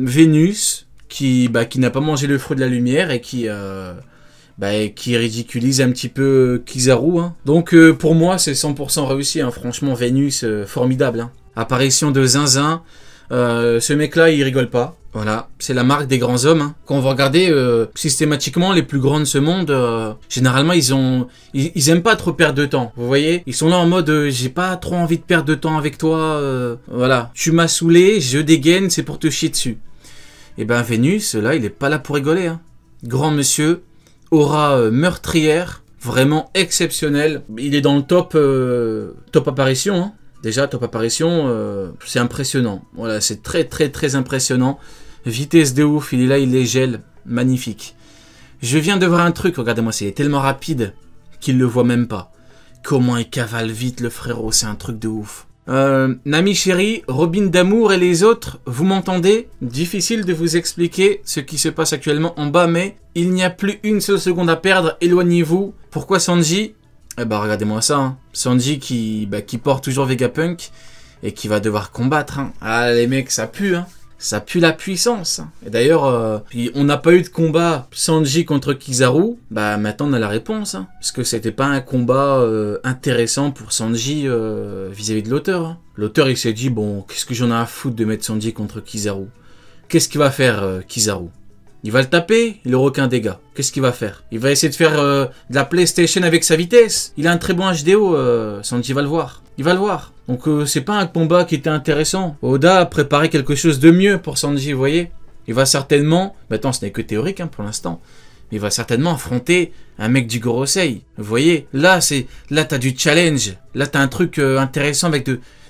Vénus, qui n'a pas mangé le fruit de la lumière et qui ridiculise un petit peu Kizaru. Hein. Donc pour moi, c'est 100% réussi. Hein. Franchement, Vénus, formidable. Hein. Apparition de Zinzin. Ce mec-là, il rigole pas. Voilà, c'est la marque des grands hommes. Hein. Quand on va regarder systématiquement les plus grands de ce monde, généralement ils aiment pas trop perdre de temps. Vous voyez, ils sont là en mode j'ai pas trop envie de perdre de temps avec toi. Voilà, tu m'as saoulé, je dégaine, c'est pour te chier dessus. Et ben Vénus, là, il est pas là pour rigoler. Hein. Grand monsieur, aura meurtrière, vraiment exceptionnel. Il est dans le top apparition. Hein. Déjà, top apparition, c'est impressionnant. Voilà, c'est très très très impressionnant. Vitesse de ouf, il est là, il les gèle. Magnifique. Je viens de voir un truc, regardez-moi, c'est tellement rapide qu'il le voit même pas. Comment il cavale vite le frérot, c'est un truc de ouf. Nami chérie, Robin d'amour et les autres, vous m'entendez? Difficile de vous expliquer ce qui se passe actuellement en bas, mais il n'y a plus une seule seconde à perdre, éloignez-vous. Pourquoi Sanji? Eh bah regardez-moi ça, hein. Sanji qui porte toujours Vegapunk et qui va devoir combattre. Hein. Ah les mecs, ça pue, hein. Ça pue la puissance. Hein. Et d'ailleurs, on n'a pas eu de combat Sanji contre Kizaru. Bah maintenant on a la réponse, hein. Parce que c'était pas un combat intéressant pour Sanji vis-à-vis de l'auteur. Hein. L'auteur il s'est dit bon, qu'est-ce que j'en ai à foutre de mettre Sanji contre Kizaru? Qu'est-ce qu'il va faire Kizaru? Il va le taper, il aura aucun dégât. Qu'est-ce qu'il va faire? Il va essayer de faire de la PlayStation avec sa vitesse. Il a un très bon HDO, Sanji va le voir. Il va le voir. Donc c'est pas un combat qui était intéressant. Oda a préparé quelque chose de mieux pour Sanji, vous voyez. Il va certainement, maintenant ce n'est que théorique hein, pour l'instant, mais il va certainement affronter un mec du Gorosei. Vous voyez, là t'as du challenge. Là t'as un truc intéressant avec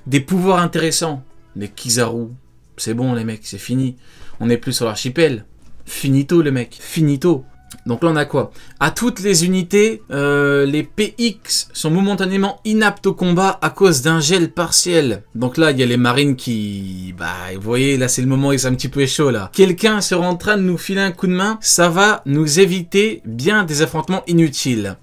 des pouvoirs intéressants. Mais Kizaru, c'est bon les mecs, c'est fini. On n'est plus sur l'archipel. Finito le mec, finito. Donc là on a quoi? À toutes les unités, les PX sont momentanément inaptes au combat à cause d'un gel partiel. Donc là il y a les marines qui... Bah vous voyez là c'est le moment où c'est un petit peu chaud là. Quelqu'un sera en train de nous filer un coup de main, ça va nous éviter bien des affrontements inutiles.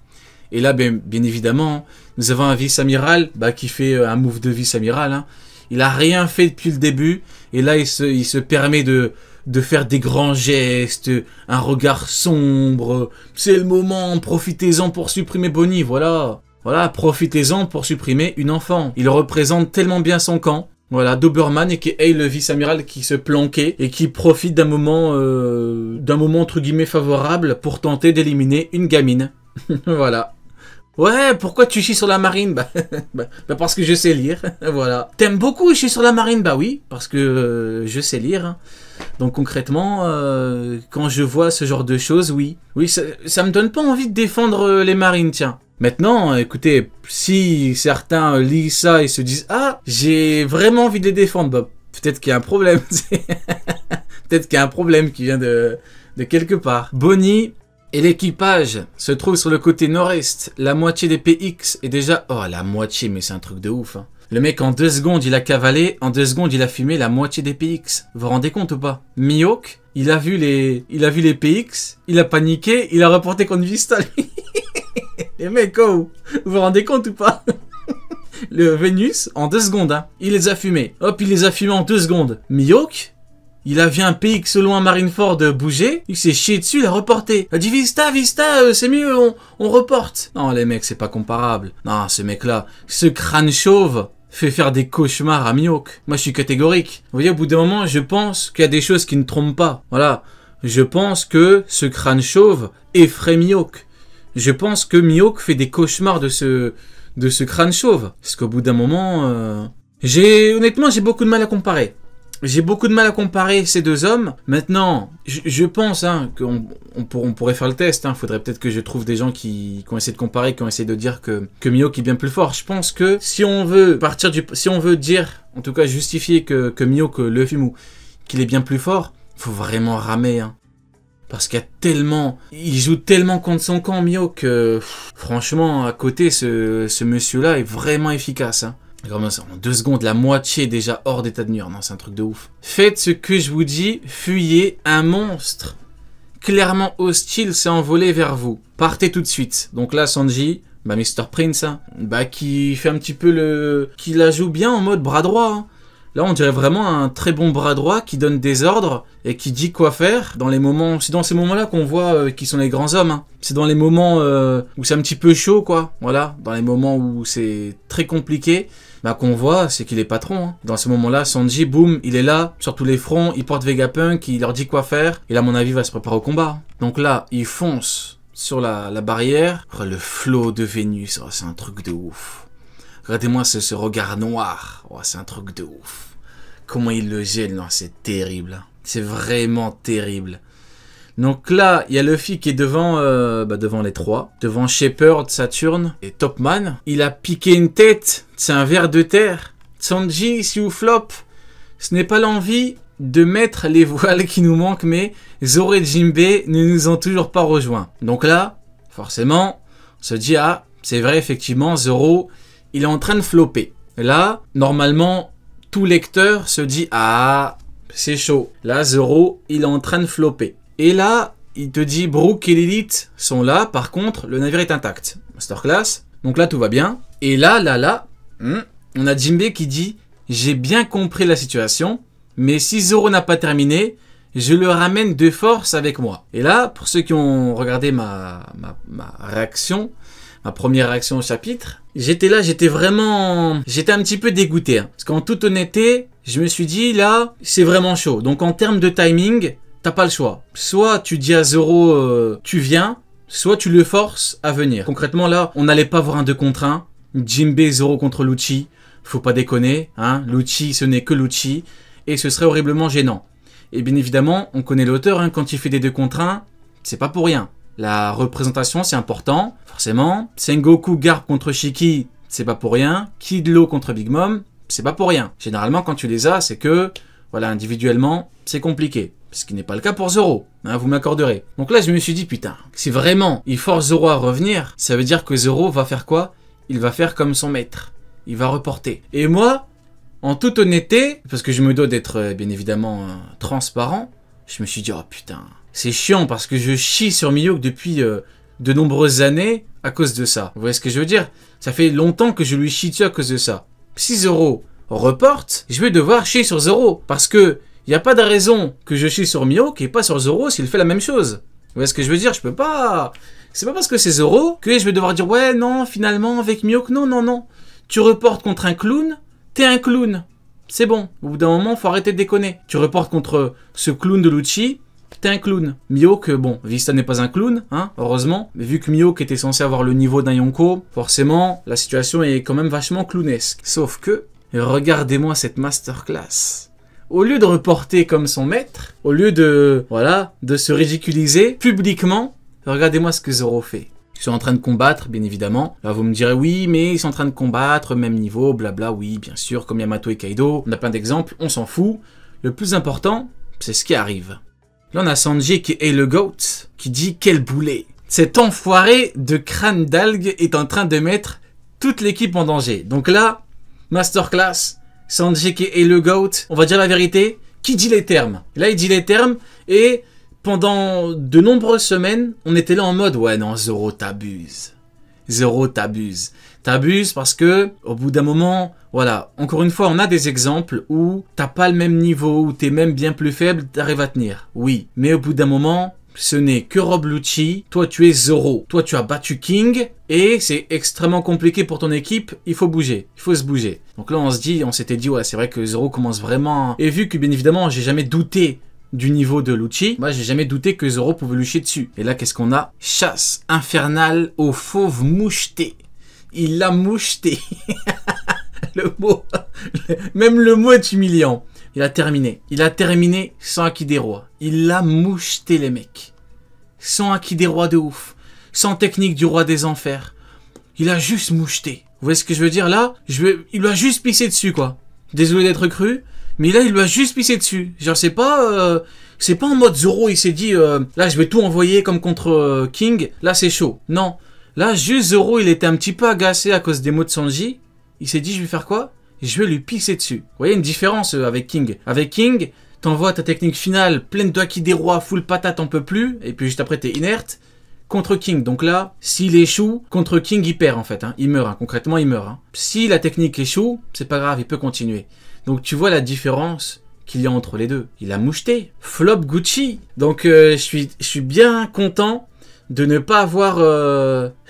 Et là bien évidemment nous avons un vice-amiral qui fait un move de vice-amiral. Hein. Il a rien fait depuis le début et là il se permet de faire des grands gestes, un regard sombre. C'est le moment, profitez-en pour supprimer Bonnie, voilà. Voilà, profitez-en pour supprimer une enfant. Il représente tellement bien son camp. Voilà, Doberman et qui est le vice-amiral qui se planquait et qui profite d'un moment entre guillemets favorable pour tenter d'éliminer une gamine. Voilà. Ouais, pourquoi tu chies sur la marine? Parce que je sais lire, voilà. T'aimes beaucoup chier sur la marine? Bah oui, parce que je sais lire. Hein. Donc concrètement, quand je vois ce genre de choses, oui. Oui, ça me donne pas envie de défendre les marines, tiens. Maintenant, écoutez, si certains lisent ça et se disent « Ah, j'ai vraiment envie de les défendre », bah peut-être qu'il y a un problème. Peut-être qu'il y a un problème qui vient de quelque part. Bonnie et l'équipage se trouvent sur le côté nord-est. La moitié des PX est déjà... Oh, la moitié, mais c'est un truc de ouf, hein. Le mec, en 2 secondes, il a cavalé. En 2 secondes, il a fumé la moitié des PX. Vous vous rendez compte ou pas? Mihawk, il a vu les PX, il a paniqué, il a reporté contre Vista. Les mecs, oh, vous vous rendez compte ou pas? Le Vénus, en 2 secondes, hein, il les a fumés. Hop, il les a fumés en 2 secondes. Mihawk, il a vu un PX loin Marineford bouger, il s'est chié dessus, il a reporté. Il a dit Vista, c'est mieux, on reporte. Non, les mecs, c'est pas comparable. Non, ce mec-là, ce crâne chauve fait faire des cauchemars à Mihawk. Moi, je suis catégorique. Vous voyez, au bout d'un moment, je pense qu'il y a des choses qui ne trompent pas. Voilà. Je pense que ce crâne chauve effraie Mihawk. Je pense que Mihawk fait des cauchemars de ce crâne chauve. Parce qu'au bout d'un moment, honnêtement, j'ai beaucoup de mal à comparer. J'ai beaucoup de mal à comparer ces deux hommes. Maintenant, je pense hein, qu'on pourrait faire le test. Il faudrait peut-être que je trouve des gens qui ont essayé de comparer, qui ont essayé de dire que Mihawk est bien plus fort. Je pense que si on veut dire, en tout cas justifier que Mihawk, le film, qu'il est bien plus fort, faut vraiment ramer. Hein. Parce qu'il y a tellement... Il joue tellement contre son camp, Mihawk, que franchement, à côté, ce monsieur-là est vraiment efficace. Hein. Comme ça, en 2 secondes, la moitié déjà hors d'état de nuire. Non, c'est un truc de ouf. Faites ce que je vous dis, fuyez, un monstre clairement hostile s'est envolé vers vous. Partez tout de suite. Donc là, Sanji, Mr. Prince, hein, qui fait un petit peu qui la joue bien en mode bras droit. Hein. Là, on dirait vraiment un très bon bras droit qui donne des ordres et qui dit quoi faire dans les moments... C'est dans ces moments-là qu'on voit qui sont les grands hommes. Hein. C'est dans les moments où c'est un petit peu chaud, quoi. Voilà, dans les moments où c'est très compliqué. Bah, qu'on voit, c'est qu'il est patron. Hein. Dans ce moment-là, Sanji, boum, il est là, sur tous les fronts, il porte Vegapunk, il leur dit quoi faire. Et là, à mon avis, il va se préparer au combat. Donc là, il fonce sur la barrière. Oh, le flot de Vénus, oh, c'est un truc de ouf. Regardez-moi ce regard noir, oh, c'est un truc de ouf. Comment il le gèle, non, c'est terrible. C'est vraiment terrible. Donc là, il y a Luffy qui est devant les trois. Devant Shepherd, Saturn et Topman. Il a piqué une tête. C'est un ver de terre. Sanji, si vous flop, ce n'est pas l'envie de mettre les voiles qui nous manquent, mais Zoro et Jinbei ne nous ont toujours pas rejoints. Donc là, forcément, on se dit, ah, c'est vrai, effectivement, Zoro, il est en train de flopper. Et là, normalement, tout lecteur se dit, ah, c'est chaud. Là, Zoro, il est en train de flopper. Et là, il te dit, Brook et Lilith sont là, par contre, le navire est intact. Masterclass. Donc là, tout va bien. Et là, on a Jinbei qui dit, j'ai bien compris la situation, mais si Zoro n'a pas terminé, je le ramène de force avec moi. Et là, pour ceux qui ont regardé ma réaction, ma première réaction au chapitre, j'étais là, j'étais un petit peu dégoûté. Hein. Parce qu'en toute honnêteté, je me suis dit, là, c'est vraiment chaud. Donc en termes de timing, t'as pas le choix. Soit tu dis à Zoro, tu viens, soit tu le forces à venir. Concrètement, là, on n'allait pas voir un 2 contre 1. Jinbei, Zoro contre Lucci. Faut pas déconner, hein. Lucci, ce n'est que Lucci. Et ce serait horriblement gênant. Et bien évidemment, on connaît l'auteur, hein, quand il fait des 2 contre 1, c'est pas pour rien. La représentation, c'est important, forcément. Sengoku Garp contre Shiki, c'est pas pour rien. Kid Law contre Big Mom, c'est pas pour rien. Généralement, quand tu les as, c'est que, voilà, individuellement, c'est compliqué. Ce qui n'est pas le cas pour Zoro, hein, vous m'accorderez. Donc là, je me suis dit, putain, si vraiment il force Zoro à revenir, ça veut dire que Zoro va faire quoi? Il va faire comme son maître. Il va reporter. Et moi, en toute honnêteté, parce que je me dois d'être bien évidemment transparent, je me suis dit, oh putain, c'est chiant parce que je chie sur Mihawk depuis de nombreuses années à cause de ça. Vous voyez ce que je veux dire? Ça fait longtemps que je lui chie dessus à cause de ça. Si Zoro reporte, je vais devoir chier sur Zoro. Parce que il n'y a pas de raison que je chie sur Mihawk et pas sur Zoro s'il fait la même chose. Vous voyez ce que je veux dire? Je peux pas... C'est pas parce que c'est Zoro que je vais devoir dire, ouais, non, finalement, avec Mihawk, non. Tu reportes contre un clown, t'es un clown. C'est bon. Au bout d'un moment, faut arrêter de déconner. Tu reportes contre ce clown de Lucci, t'es un clown. Mihawk, bon, Vista n'est pas un clown, hein, heureusement. Mais vu que Mihawk était censé avoir le niveau d'un Yonko, forcément, la situation est quand même vachement clownesque. Sauf que, regardez-moi cette masterclass. Au lieu de reporter comme son maître, au lieu de, voilà, de se ridiculiser publiquement, regardez-moi ce que Zoro fait. Ils sont en train de combattre, bien évidemment. Là, vous me direz, oui, mais ils sont en train de combattre, même niveau, blabla, oui, bien sûr, comme Yamato et Kaido. On a plein d'exemples, on s'en fout. Le plus important, c'est ce qui arrive. Là, on a Sanji qui est le GOAT, qui dit, quel boulet. Cet enfoiré de crâne d'algue est en train de mettre toute l'équipe en danger. Donc là, masterclass, Sanji qui est le GOAT, on va dire la vérité, qui dit les termes. Là, il dit les termes, et pendant de nombreuses semaines, on était là en mode, ouais, non, Zoro, t'abuses. Zoro, t'abuses. T'abuses parce que, au bout d'un moment, voilà, encore une fois, on a des exemples où t'as pas le même niveau, où t'es même bien plus faible, t'arrives à tenir. Oui, mais au bout d'un moment, ce n'est que Rob Lucci, toi tu es Zoro, toi tu as battu King, et c'est extrêmement compliqué pour ton équipe, il faut bouger, il faut se bouger. Donc là on s'était dit, ouais c'est vrai que Zoro commence vraiment... Et vu que bien évidemment j'ai jamais douté du niveau de Lucci, moi j'ai jamais douté que Zoro pouvait lui chier dessus. Et là qu'est-ce qu'on a? Chasse infernale au fauve moucheté. Il l'a moucheté. Le mot, même le mot est humiliant. Il a terminé. Il a terminé sans Haki des rois. Il l'a moucheté les mecs. Sans Haki des rois de ouf. Sans technique du roi des enfers. Il a juste moucheté. Vous voyez ce que je veux dire là? Il lui a juste pissé dessus quoi. Désolé d'être cru. Mais là il lui a juste pissé dessus. Genre c'est pas en mode Zoro il s'est dit là je vais tout envoyer comme contre King. Là c'est chaud. Non. Là juste Zoro il était un petit peu agacé à cause des mots de Sanji. Il s'est dit je vais faire quoi? Je vais lui pisser dessus. Vous voyez une différence avec King. Avec King, t'envoies ta technique finale pleine de Haki des rois, full patate, t'en peux plus. Et puis juste après, t'es inerte. Contre King. Donc là, s'il échoue, contre King, il perd en fait. Hein. Il meurt. Hein. Concrètement, il meurt. Hein. Si la technique échoue, c'est pas grave, il peut continuer. Donc tu vois la différence qu'il y a entre les deux. Il a moucheté. Flop Gucci. Donc je suis bien content de ne pas avoir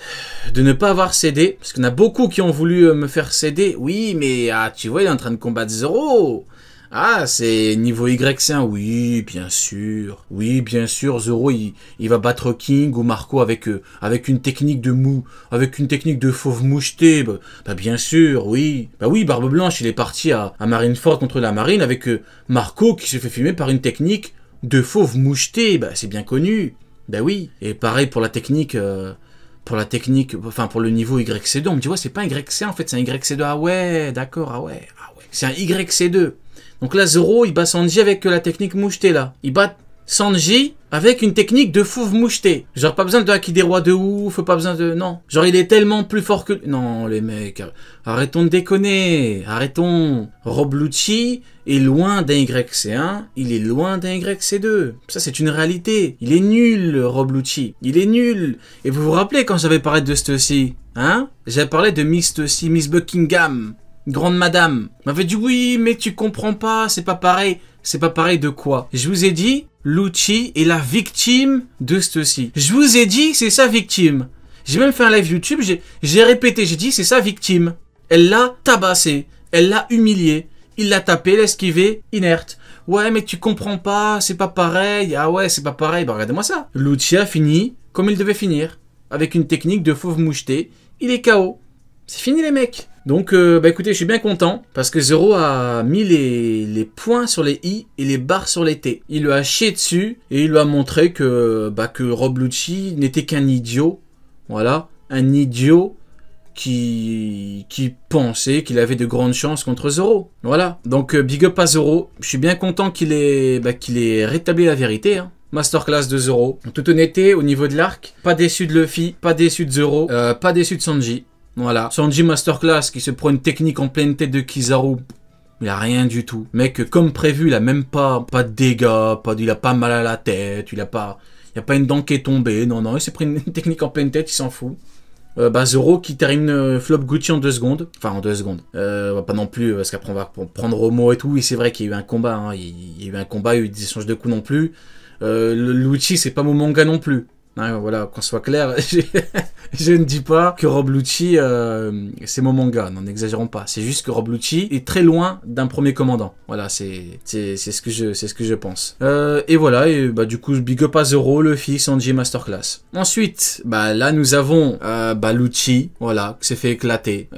cédé, parce qu'il y en a beaucoup qui ont voulu me faire céder. Oui, mais tu vois, il est en train de combattre Zoro. Ah, c'est niveau YC1. Oui, bien sûr. Oui, bien sûr, Zoro, il va battre King ou Marco avec une technique avec une technique de fauve moucheté. Bah bien sûr, oui. Bah oui, Barbe Blanche, il est parti à Marineford contre la Marine avec Marco qui se fait filmer par une technique de fauve moucheté. Bah c'est bien connu. Bah oui. Et pareil pour la technique, enfin pour le niveau YC2. Mais tu vois, c'est pas un YC1 en fait, c'est un YC2. Ah ouais, d'accord, ah ouais. C'est un YC2. Donc là, Zoro, il bat Sanji avec la technique moucheté, là. Il bat Sanji avec une technique de fauve moucheté. Genre, pas besoin de Haki des rois de ouf, pas besoin de... Non. Genre, il est tellement plus fort que... Non, les mecs, arrêtons de déconner. Arrêtons. Rob Lucci est loin d'un YC1, il est loin d'un YC2. Ça, c'est une réalité. Il est nul, Rob Lucci. Il est nul. Et vous vous rappelez quand j'avais parlé de Stussy, hein? J'avais parlé de Miss Stussy, Miss Buckingham. Grande madame m'avait dit oui, mais tu comprends pas, c'est pas pareil. C'est pas pareil de quoi? Je vous ai dit, Lucci est la victime de Stussy. Je vous ai dit, c'est sa victime. J'ai même fait un live YouTube, j'ai répété, j'ai dit, c'est sa victime. Elle l'a tabassé, elle l'a humilié, il l'a tapé, l'a esquivé, inerte. Ouais, mais tu comprends pas, c'est pas pareil. Ah ouais, c'est pas pareil. Bah regardez-moi ça. Lucci a fini comme il devait finir, avec une technique de fauve moucheté. Il est KO. C'est fini les mecs. Donc, bah écoutez, je suis bien content parce que Zoro a mis les points sur les i et les barres sur les t. Il lui a chié dessus et il lui a montré que Rob Lucci n'était qu'un idiot. Voilà, un idiot qui pensait qu'il avait de grandes chances contre Zoro. Voilà, donc big up à Zoro. Je suis bien content qu'il ait rétabli la vérité, hein. Masterclass de Zoro. En toute honnêteté, au niveau de l'arc, pas déçu de Luffy, pas déçu de Zoro, pas déçu de Sanji. Voilà, Sanji Masterclass qui se prend une technique en pleine tête de Kizaru. Il a rien du tout. Mec, comme prévu, il a même pas de dégâts, il a pas mal à la tête, il y a pas une dent qui est tombée. Non, il s'est pris une technique en pleine tête, il s'en fout. Zoro qui termine flop Gucci en 2 secondes. Enfin, en 2 secondes. Pas non plus, parce qu'après on va prendre Romo et tout. Et c'est vrai qu'il y a eu un combat, hein. Il y a eu un combat, il y a eu des échanges de coups non plus. Lucci, c'est pas mon manga non plus. Hein, voilà, qu'on soit clair, je ne dis pas que Rob Lucci, c'est mon manga, n'exagérons pas. C'est juste que Rob Lucci est très loin d'un premier commandant. Voilà, c'est ce que je pense. Et voilà, et du coup, big up à Zoro, Luffy, Sanji, Masterclass. Ensuite, là, nous avons Lucci, voilà, qui s'est fait éclater.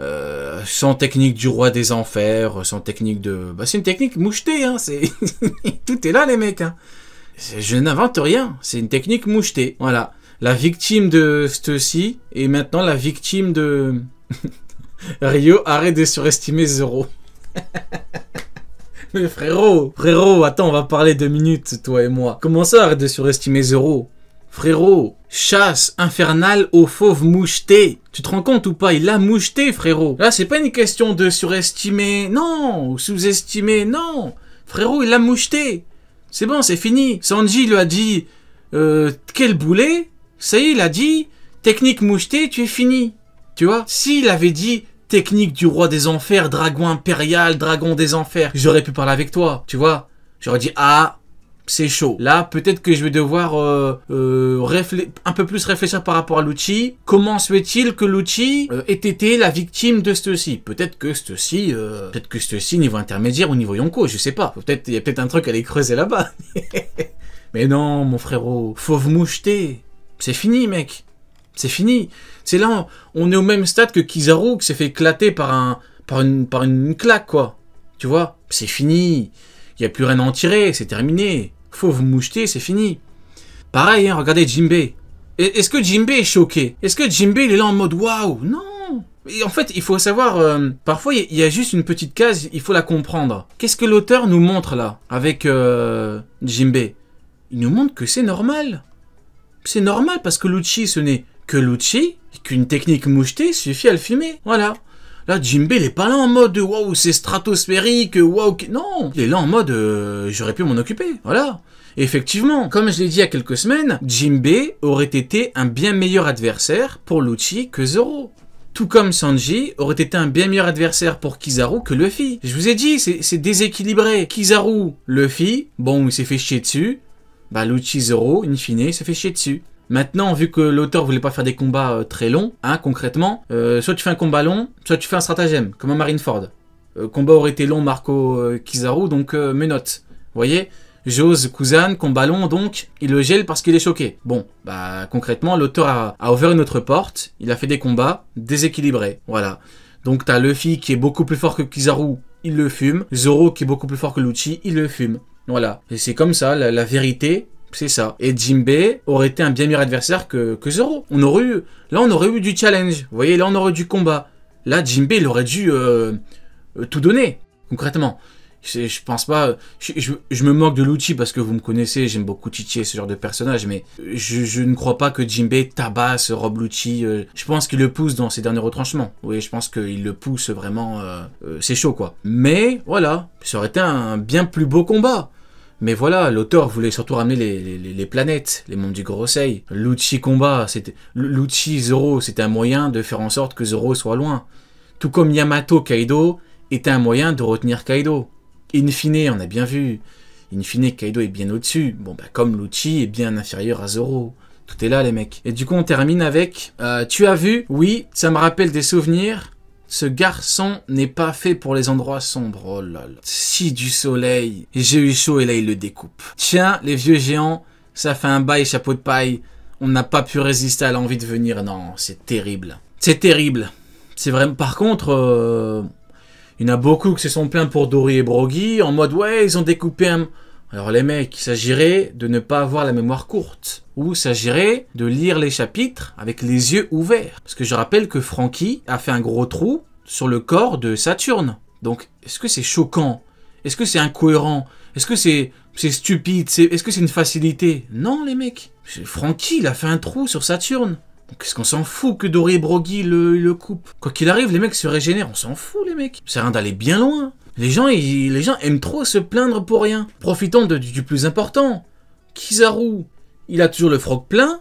Sans technique du roi des enfers, sans technique de... c'est une technique mouchetée, hein, c'est... Tout est là, les mecs, hein. Je n'invente rien, c'est une technique mouchetée. Voilà. La victime de Stussy et maintenant la victime de... Rio, arrête de surestimer Zoro. Mais frérot, attends, on va parler 2 minutes, toi et moi. Comment ça, arrête de surestimer Zoro? Frérot, chasse infernale aux fauves mouchetés. Tu te rends compte ou pas? Il l'a moucheté, frérot. Là, c'est pas une question de surestimer, non, ou sous-estimer, non. Frérot, il l'a moucheté. C'est bon, c'est fini. Sanji lui a dit quel boulet. Ça y est, il a dit technique moucheté, tu es fini. Tu vois? S'il avait dit technique du roi des enfers, dragon impérial, dragon des enfers, j'aurais pu parler avec toi. Tu vois? J'aurais dit c'est chaud. Là, peut-être que je vais devoir un peu plus réfléchir par rapport à Lucci. Comment se fait-il que Lucci ait été la victime de Stussy? Peut-être que Stussy, niveau intermédiaire ou niveau Yonko, je sais pas. Il y a peut-être un truc à aller creuser là-bas. Mais non, mon frérot, fauve moucheté. C'est fini, mec. C'est fini. C'est là, on est au même stade que Kizaru qui s'est fait éclater par une claque, quoi. Tu vois? C'est fini. Il n'y a plus rien à en tirer, c'est terminé. Fauve moucheté, c'est fini. Pareil, hein, regardez Jinbei. Est-ce que Jinbei est choqué? Est-ce que Jinbei il est là en mode waouh? Non. Et en fait, il faut savoir, parfois il y a juste une petite case, il faut la comprendre. Qu'est-ce que l'auteur nous montre là, avec Jinbei? Il nous montre que c'est normal. C'est normal parce que Lucci, ce n'est que Lucci, et qu'une technique mouchetée suffit à le filmer. Voilà. Là, Jinbei, il est pas là en mode waouh, c'est stratosphérique, waouh. Non, il est là en mode j'aurais pu m'en occuper. Voilà. Et effectivement, comme je l'ai dit il y a quelques semaines, Jinbei aurait été un bien meilleur adversaire pour Lucci que Zoro. Tout comme Sanji aurait été un bien meilleur adversaire pour Kizaru que Luffy. Je vous ai dit, c'est déséquilibré. Kizaru, Luffy, bon, il s'est fait chier dessus. Bah, Lucci, Zoro, in fine, il s'est fait chier dessus. Maintenant, vu que l'auteur voulait pas faire des combats très longs, hein, concrètement, soit tu fais un combat long, soit tu fais un stratagème, comme un Marineford. Combat aurait été long, Marco Kizaru, donc menottes. Vous voyez, Jose Kuzan, combat long, donc il le gèle parce qu'il est choqué. Bon, bah concrètement, l'auteur a ouvert une autre porte, il a fait des combats déséquilibrés, voilà. Donc t'as Luffy qui est beaucoup plus fort que Kizaru, il le fume. Zoro qui est beaucoup plus fort que Lucci, il le fume. Voilà, et c'est comme ça, la vérité, c'est ça. Et Jinbei aurait été un bien meilleur adversaire que Zoro. On aurait eu du challenge, vous voyez, là on aurait eu du combat. Là, Jinbei, il aurait dû tout donner, concrètement. Je pense pas... Je me moque de Lucci parce que vous me connaissez, j'aime beaucoup Chichi et ce genre de personnage, mais je ne crois pas que Jinbei tabasse Rob Lucci. Je pense qu'il le pousse dans ses derniers retranchements. Oui, je pense qu'il le pousse vraiment... c'est chaud, quoi. Mais, voilà, ça aurait été un bien plus beau combat. Mais voilà, l'auteur voulait surtout ramener les planètes, les membres du Gorosei. Lucci combat, Lucci Zoro, c'était un moyen de faire en sorte que Zoro soit loin. Tout comme Yamato Kaido était un moyen de retenir Kaido. In fine, on a bien vu. In fine, Kaido est bien au-dessus. Bon, bah, comme Lucci est bien inférieur à Zoro. Tout est là, les mecs. Et du coup, on termine avec... tu as vu? Oui, ça me rappelle des souvenirs. Ce garçon n'est pas fait pour les endroits sombres. Oh là là. Si du soleil. J'ai eu chaud et là, il le découpe. Tiens, les vieux géants, ça fait un bail, chapeau de paille. On n'a pas pu résister à l'envie de venir. Non, c'est terrible. C'est terrible. C'est vraiment... Par contre... il y en a beaucoup qui se sont plaints pour Dory et Brogy, en mode, ouais, ils ont découpé un... Alors les mecs, il s'agirait de ne pas avoir la mémoire courte, ou il s'agirait de lire les chapitres avec les yeux ouverts. Parce que je rappelle que Franky a fait un gros trou sur le corps de Saturne. Donc, est-ce que c'est choquant? Est-ce que c'est incohérent? Est-ce que c'est stupide? Est-ce que c'est une facilité? Non, les mecs. Franky, il a fait un trou sur Saturne. Qu'est-ce qu'on s'en fout que Dory et Brogy le coupent? Quoi qu'il arrive, les mecs se régénèrent, on s'en fout les mecs. C'est rien d'aller bien loin. Les gens aiment trop se plaindre pour rien. Profitons du plus important. Kizaru, il a toujours le froc plein.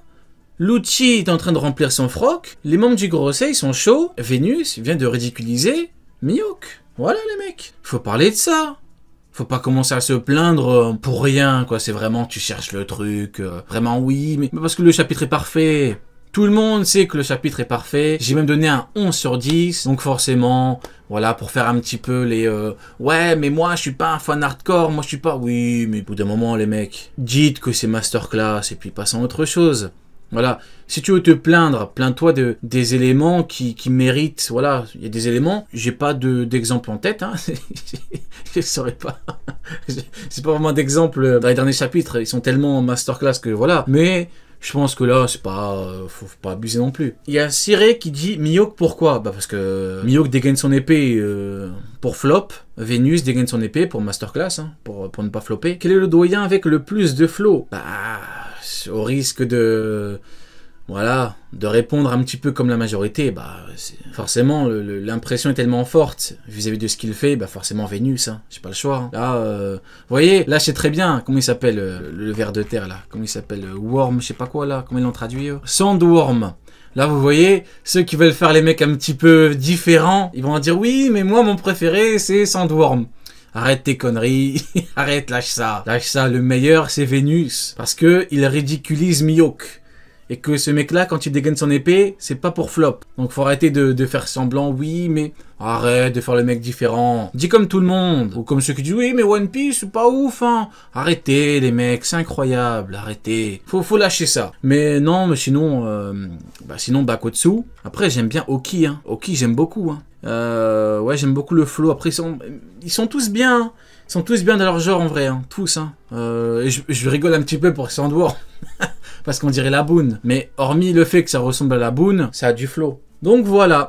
Lucci est en train de remplir son froc. Les membres du Gorosei sont chauds. Vénus vient de ridiculiser Mihawk. Voilà les mecs. Faut parler de ça. Faut pas commencer à se plaindre pour rien, quoi. C'est vraiment, tu cherches le truc. Vraiment oui, mais parce que le chapitre est parfait. Tout le monde sait que le chapitre est parfait. J'ai même donné un 11 sur 10. Donc forcément, voilà, pour faire un petit peu les... ouais, mais moi, je suis pas un fan hardcore. Moi, je suis pas... Oui, mais au bout d'un moment, les mecs, dites que c'est masterclass et puis passons à autre chose. Voilà. Si tu veux te plaindre, plains-toi des éléments qui méritent... Voilà, il y a des éléments. J'ai pas d'exemple en tête. Hein. Je saurais pas. C'est pas vraiment d'exemple dans les derniers chapitres. Ils sont tellement masterclass que voilà. Mais... je pense que là, c'est pas... faut pas abuser non plus. Il y a Siré qui dit Mihawk pourquoi? Bah parce que Mihawk dégaine son épée pour flop. Vénus dégaine son épée pour masterclass, hein, pour ne pas flopper. Quel est le doyen avec le plus de flow? Bah, au risque de... voilà, de répondre un petit peu comme la majorité, bah forcément l'impression est tellement forte vis-à-vis de ce qu'il fait, bah forcément Vénus, hein, j'ai pas le choix. Hein. Là, vous voyez, là c'est très bien, comment il s'appelle le ver de terre là, comment il s'appelle, Worm, je sais pas quoi là, comment ils l'ont traduit Sandworm. Là vous voyez, ceux qui veulent faire les mecs un petit peu différents, ils vont en dire oui, mais moi mon préféré c'est Sandworm. Arrête tes conneries, arrête, lâche ça, le meilleur c'est Vénus, parce que il ridiculise Mihawk. Et que ce mec-là, quand il dégaine son épée, c'est pas pour flop. Donc faut arrêter de faire semblant, oui, mais... arrête de faire le mec différent. Dis comme tout le monde. Ou comme ceux qui disent, oui, mais One Piece, c'est pas ouf, hein. Arrêtez, les mecs, c'est incroyable, arrêtez. Faut lâcher ça. Mais non, mais sinon, sinon Bakotsu. Après, j'aime bien Oki, hein. Oki, j'aime beaucoup, hein. Ouais, j'aime beaucoup le flow. Après, ils sont tous bien, hein. Ils sont tous bien dans leur genre, en vrai, hein. Tous, hein. Et je rigole un petit peu pour Sandworm. Parce qu'on dirait la boune. Mais hormis le fait que ça ressemble à la boune, ça a du flow. Donc voilà.